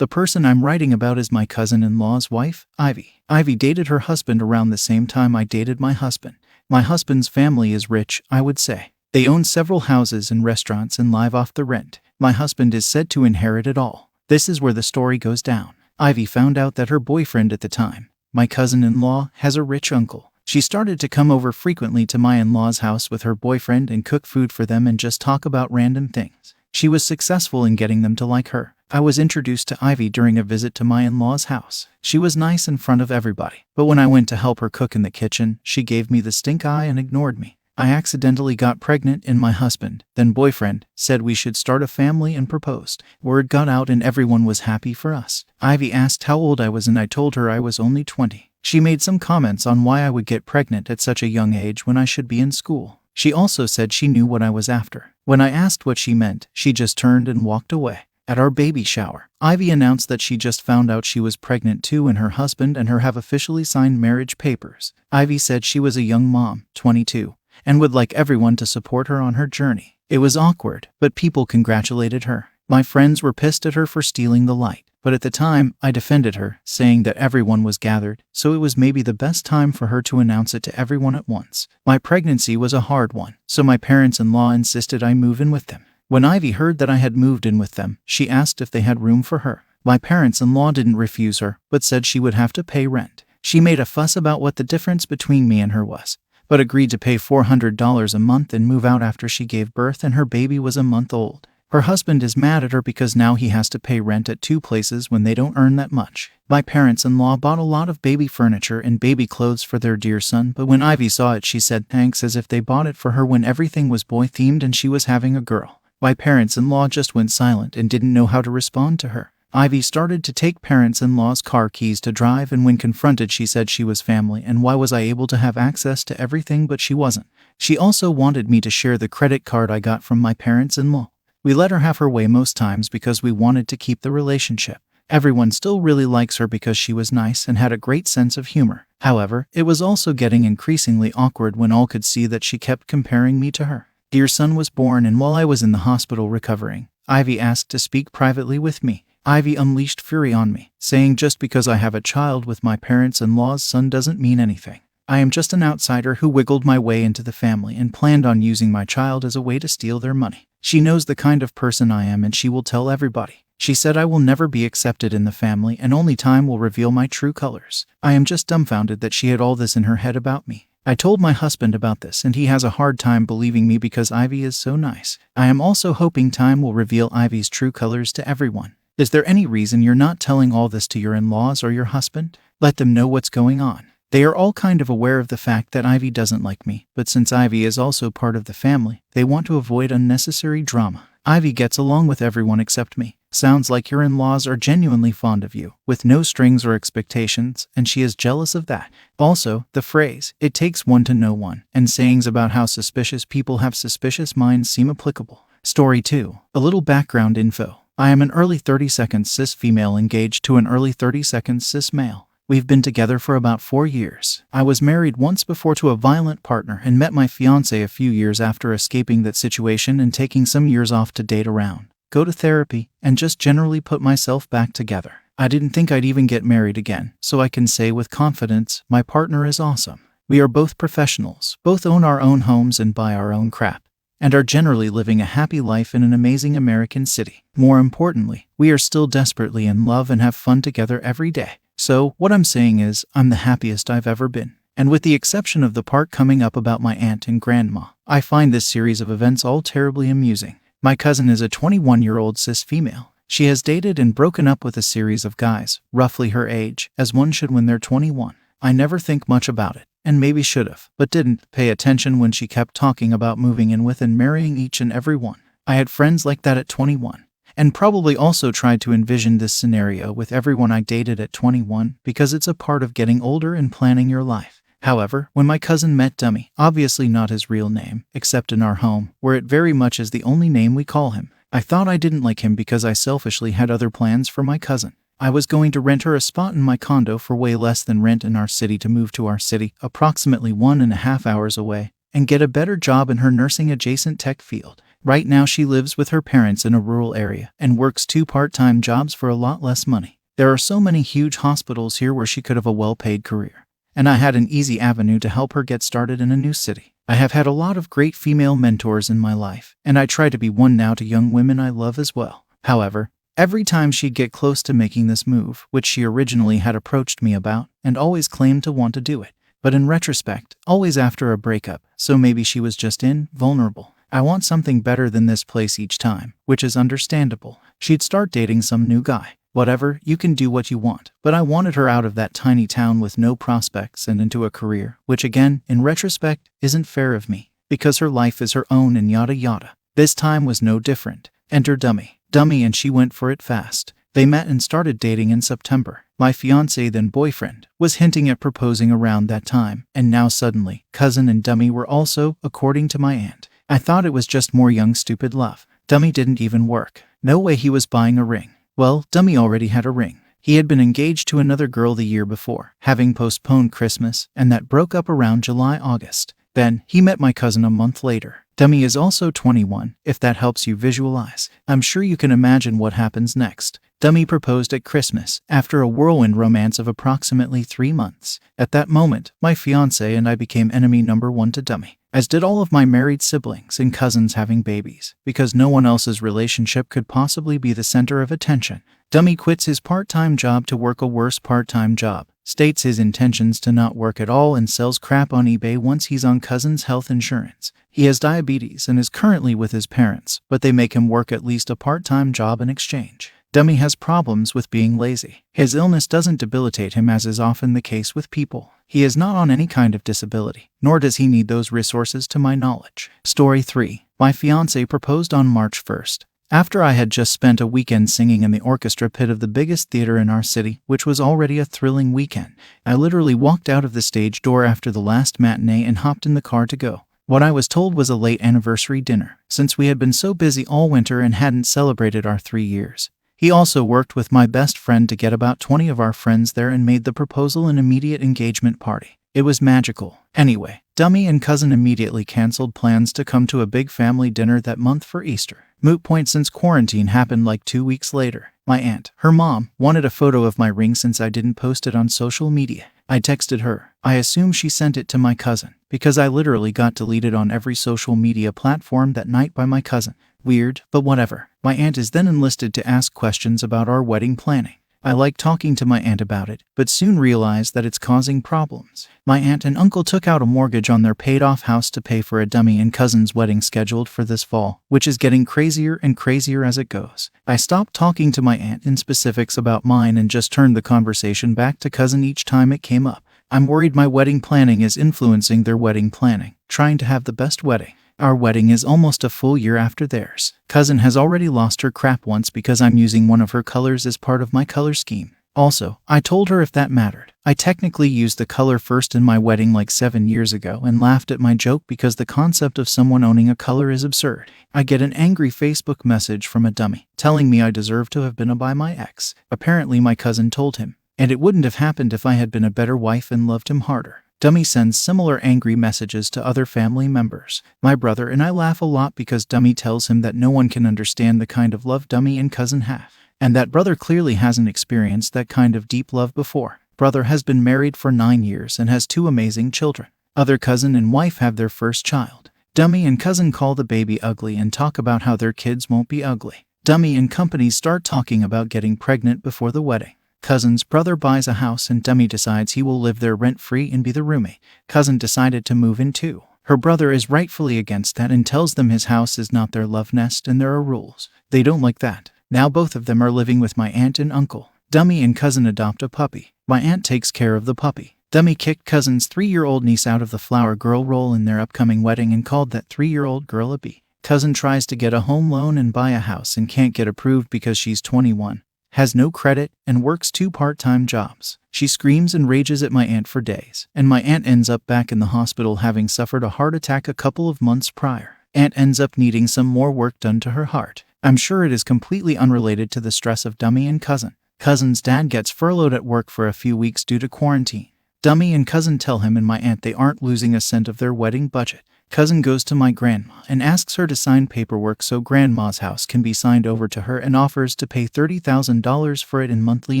The person I'm writing about is my cousin-in-law's wife, Ivy. Ivy dated her husband around the same time I dated my husband. My husband's family is rich, I would say. They own several houses and restaurants and live off the rent. My husband is said to inherit it all. This is where the story goes down. Ivy found out that her boyfriend at the time, my cousin-in-law, has a rich uncle. She started to come over frequently to my in-law's house with her boyfriend and cook food for them and just talk about random things. She was successful in getting them to like her. I was introduced to Ivy during a visit to my in-law's house. She was nice in front of everybody, but when I went to help her cook in the kitchen, she gave me the stink eye and ignored me. I accidentally got pregnant and my husband, then boyfriend, said we should start a family and proposed. Word got out and everyone was happy for us. Ivy asked how old I was and I told her I was only 20. She made some comments on why I would get pregnant at such a young age when I should be in school. She also said she knew what I was after. When I asked what she meant, she just turned and walked away. At our baby shower, Ivy announced that she just found out she was pregnant too and her husband and her have officially signed marriage papers. Ivy said she was a young mom, 22, and would like everyone to support her on her journey. It was awkward, but people congratulated her. My friends were pissed at her for stealing the light, but at the time, I defended her, saying that everyone was gathered, so it was maybe the best time for her to announce it to everyone at once. My pregnancy was a hard one, so my parents-in-law insisted I move in with them. When Ivy heard that I had moved in with them, she asked if they had room for her. My parents-in-law didn't refuse her, but said she would have to pay rent. She made a fuss about what the difference between me and her was, but agreed to pay $400 a month and move out after she gave birth and her baby was a month old. Her husband is mad at her because now he has to pay rent at 2 places when they don't earn that much. My parents-in-law bought a lot of baby furniture and baby clothes for their dear son, but when Ivy saw it she said thanks as if they bought it for her when everything was boy-themed and she was having a girl. My parents-in-law just went silent and didn't know how to respond to her. Ivy started to take parents-in-law's car keys to drive and when confronted she said she was family and why was I able to have access to everything but she wasn't. She also wanted me to share the credit card I got from my parents-in-law. We let her have her way most times because we wanted to keep the relationship. Everyone still really likes her because she was nice and had a great sense of humor. However, it was also getting increasingly awkward when all could see that she kept comparing me to her. Dear son was born and while I was in the hospital recovering, Ivy asked to speak privately with me. Ivy unleashed fury on me, saying just because I have a child with my parents-in-law's son doesn't mean anything. I am just an outsider who wiggled my way into the family and planned on using my child as a way to steal their money. She knows the kind of person I am and she will tell everybody. She said I will never be accepted in the family and only time will reveal my true colors. I am just dumbfounded that she had all this in her head about me. I told my husband about this and he has a hard time believing me because Ivy is so nice. I am also hoping time will reveal Ivy's true colors to everyone. Is there any reason you're not telling all this to your in-laws or your husband? Let them know what's going on. They are all kind of aware of the fact that Ivy doesn't like me, but since Ivy is also part of the family, they want to avoid unnecessary drama. Ivy gets along with everyone except me. Sounds like your in-laws are genuinely fond of you, with no strings or expectations, and she is jealous of that. Also, the phrase, "it takes one to know one," and sayings about how suspicious people have suspicious minds seem applicable. Story 2. A little background info. I am an early 32nd cis female engaged to an early 32nd cis male. We've been together for about 4 years. I was married once before to a violent partner and met my fiancé a few years after escaping that situation and taking some years off to date around, go to therapy, and just generally put myself back together. I didn't think I'd even get married again, so I can say with confidence, my partner is awesome. We are both professionals, both own our own homes and buy our own crap, and are generally living a happy life in an amazing American city. More importantly, we are still desperately in love and have fun together every day. So, what I'm saying is, I'm the happiest I've ever been. And with the exception of the part coming up about my aunt and grandma, I find this series of events all terribly amusing. My cousin is a 21-year-old cis female. She has dated and broken up with a series of guys, roughly her age, as one should when they're 21. I never think much about it, and maybe should've, but didn't pay attention when she kept talking about moving in with and marrying each and every one. I had friends like that at 21. And probably also tried to envision this scenario with everyone I dated at 21 because it's a part of getting older and planning your life. However, when my cousin met Dummy, obviously not his real name, except in our home, where it very much is the only name we call him, I thought I didn't like him because I selfishly had other plans for my cousin. I was going to rent her a spot in my condo for way less than rent in our city to move to our city, approximately 1.5 hours away, and get a better job in her nursing-adjacent tech field. Right now she lives with her parents in a rural area and works 2 part-time jobs for a lot less money. There are so many huge hospitals here where she could have a well-paid career. And I had an easy avenue to help her get started in a new city. I have had a lot of great female mentors in my life, and I try to be one now to young women I love as well. However, every time she'd get close to making this move, which she originally had approached me about, and always claimed to want to do it, but in retrospect, always after a breakup, so maybe she was just vulnerable. I want something better than this place each time, which is understandable. She'd start dating some new guy. Whatever, you can do what you want, but I wanted her out of that tiny town with no prospects and into a career, which again, in retrospect, isn't fair of me, because her life is her own and yada yada. This time was no different. Enter Dummy. Dummy and she went for it fast. They met and started dating in September. My fiancé, then boyfriend, was hinting at proposing around that time, and now suddenly, Cousin and Dummy were also, according to my aunt. I thought it was just more young stupid love. Dummy didn't even work. No way he was buying a ring. Well, Dummy already had a ring. He had been engaged to another girl the year before, having postponed Christmas, and that broke up around July-August. Then, he met my cousin a month later. Dummy is also 21, if that helps you visualize. I'm sure you can imagine what happens next. Dummy proposed at Christmas, after a whirlwind romance of approximately 3 months. At that moment, my fiancé and I became enemy number 1 to Dummy, as did all of my married siblings and cousins having babies, because no one else's relationship could possibly be the center of attention. Dummy quits his part-time job to work a worse part-time job, states his intentions to not work at all, and sells crap on eBay once he's on cousin's health insurance. He has diabetes and is currently with his parents, but they make him work at least a part-time job in exchange. Dummy has problems with being lazy. His illness doesn't debilitate him, as is often the case with people. He is not on any kind of disability, nor does he need those resources to my knowledge. Story 3. My fiancé proposed on March 1st. After I had just spent a weekend singing in the orchestra pit of the biggest theater in our city, which was already a thrilling weekend. I literally walked out of the stage door after the last matinee and hopped in the car to go. What I was told was a late anniversary dinner, since we had been so busy all winter and hadn't celebrated our 3 years. He also worked with my best friend to get about 20 of our friends there and made the proposal an immediate engagement party. It was magical. Anyway, Dummy and cousin immediately canceled plans to come to a big family dinner that month for Easter. Moot point, since quarantine happened like 2 weeks later. My aunt, her mom, wanted a photo of my ring since I didn't post it on social media. I texted her. I assume she sent it to my cousin, because I literally got deleted on every social media platform that night by my cousin. Weird, but whatever. My aunt is then enlisted to ask questions about our wedding planning. I like talking to my aunt about it, but soon realized that it's causing problems. My aunt and uncle took out a mortgage on their paid-off house to pay for a Dummy and cousin's wedding scheduled for this fall, which is getting crazier and crazier as it goes. I stopped talking to my aunt in specifics about mine and just turned the conversation back to cousin each time it came up. I'm worried my wedding planning is influencing their wedding planning, trying to have the best wedding. Our wedding is almost a full year after theirs. Cousin has already lost her crap once because I'm using one of her colors as part of my color scheme. Also, I told her if that mattered. I technically used the color first in my wedding like 7 years ago and laughed at my joke because the concept of someone owning a color is absurd. I get an angry Facebook message from a dummy telling me I deserve to have been by my ex. Apparently my cousin told him, and it wouldn't have happened if I had been a better wife and loved him harder. Dummy sends similar angry messages to other family members. My brother and I laugh a lot because Dummy tells him that no one can understand the kind of love Dummy and cousin have, and that brother clearly hasn't experienced that kind of deep love before. Brother has been married for 9 years and has 2 amazing children. Other cousin and wife have their first child. Dummy and cousin call the baby ugly and talk about how their kids won't be ugly. Dummy and company start talking about getting pregnant before the wedding. Cousin's brother buys a house and Dummy decides he will live there rent-free and be the roommate. Cousin decided to move in too. Her brother is rightfully against that and tells them his house is not their love nest and there are rules. They don't like that. Now both of them are living with my aunt and uncle. Dummy and cousin adopt a puppy. My aunt takes care of the puppy. Dummy kicked cousin's 3-year-old niece out of the flower girl role in their upcoming wedding and called that 3-year-old girl a bee. Cousin tries to get a home loan and buy a house and can't get approved because she's 21. Has no credit, and works 2 part-time jobs. She screams and rages at my aunt for days, and my aunt ends up back in the hospital having suffered a heart attack a couple of months prior. Aunt ends up needing some more work done to her heart. I'm sure it is completely unrelated to the stress of Dummy and cousin. Cousin's dad gets furloughed at work for a few weeks due to quarantine. Dummy and cousin tell him and my aunt they aren't losing a cent of their wedding budget. Cousin goes to my grandma and asks her to sign paperwork so grandma's house can be signed over to her and offers to pay $30,000 for it in monthly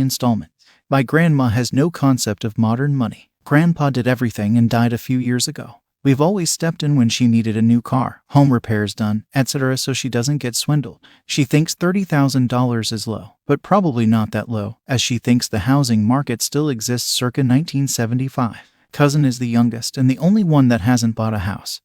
installments. My grandma has no concept of modern money. Grandpa did everything and died a few years ago. We've always stepped in when she needed a new car, home repairs done, etc. so she doesn't get swindled. She thinks $30,000 is low, but probably not that low, as she thinks the housing market still exists circa 1975. Cousin is the youngest and the only one that hasn't bought a house.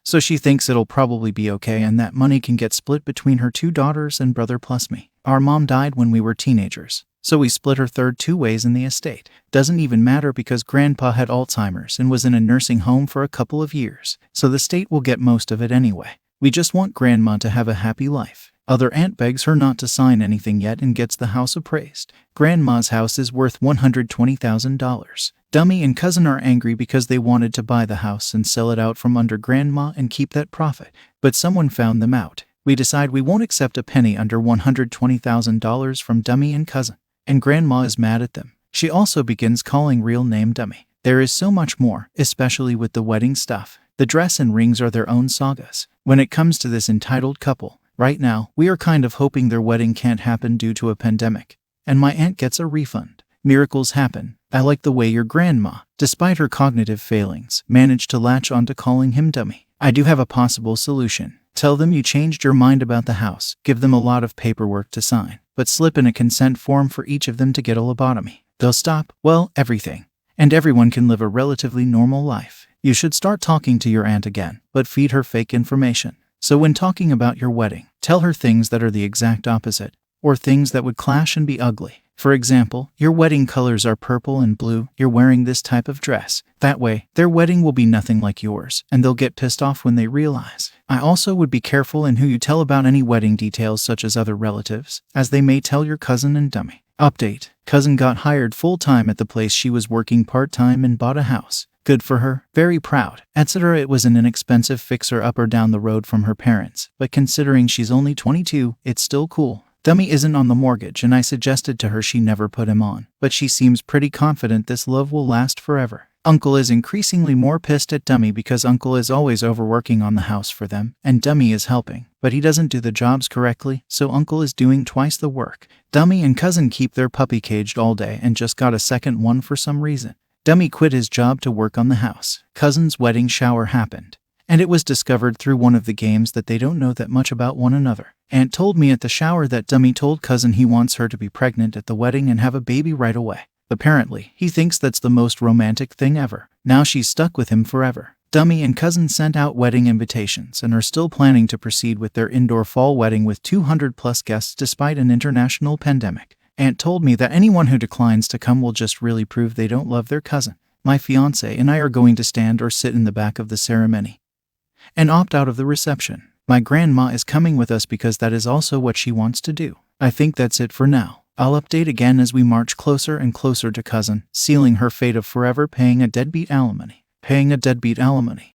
So she thinks it'll probably be okay and that money can get split between her 2 daughters and brother plus me. Our mom died when we were teenagers, so we split her third 2 ways in the estate. Doesn't even matter because grandpa had Alzheimer's and was in a nursing home for a couple of years, so the state will get most of it anyway. We just want grandma to have a happy life. Other aunt begs her not to sign anything yet and gets the house appraised. Grandma's house is worth $120,000. Dummy and cousin are angry because they wanted to buy the house and sell it out from under grandma and keep that profit, but someone found them out. We decide we won't accept a penny under $120,000 from Dummy and cousin, and grandma is mad at them. She also begins calling real name Dummy. There is so much more, especially with the wedding stuff. The dress and rings are their own sagas. When it comes to this entitled couple, right now, we are kind of hoping their wedding can't happen due to a pandemic, and my aunt gets a refund. Miracles happen. I like the way your grandma, despite her cognitive failings, managed to latch onto calling him Dummy. I do have a possible solution. Tell them you changed your mind about the house, give them a lot of paperwork to sign, but slip in a consent form for each of them to get a lobotomy. They'll stop, well, everything. And everyone can live a relatively normal life. You should start talking to your aunt again, but feed her fake information. So when talking about your wedding, tell her things that are the exact opposite, or things that would clash and be ugly. For example, your wedding colors are purple and blue, you're wearing this type of dress. That way, their wedding will be nothing like yours, and they'll get pissed off when they realize. I also would be careful in who you tell about any wedding details such as other relatives, as they may tell your cousin and Dummy. Update. Cousin got hired full-time at the place she was working part-time and bought a house. Good for her, very proud, etc. It was an inexpensive fixer-upper down the road from her parents, but considering she's only 22, it's still cool. Dummy isn't on the mortgage and I suggested to her she never put him on, but she seems pretty confident this love will last forever. Uncle is increasingly more pissed at Dummy because Uncle is always overworking on the house for them, and Dummy is helping, but he doesn't do the jobs correctly, so Uncle is doing twice the work. Dummy and cousin keep their puppy caged all day and just got a second one for some reason. Dummy quit his job to work on the house. Cousin's wedding shower happened, and it was discovered through one of the games that they don't know that much about one another. Aunt told me at the shower that Dummy told cousin he wants her to be pregnant at the wedding and have a baby right away. Apparently, he thinks that's the most romantic thing ever. Now she's stuck with him forever. Dummy and cousin sent out wedding invitations and are still planning to proceed with their indoor fall wedding with 200+ guests despite an international pandemic. Aunt told me that anyone who declines to come will just really prove they don't love their cousin. My fiancé and I are going to stand or sit in the back of the ceremony and opt out of the reception. My grandma is coming with us because that is also what she wants to do. I think that's it for now. I'll update again as we march closer and closer to cousin, sealing her fate of forever paying a deadbeat alimony. Paying a deadbeat alimony.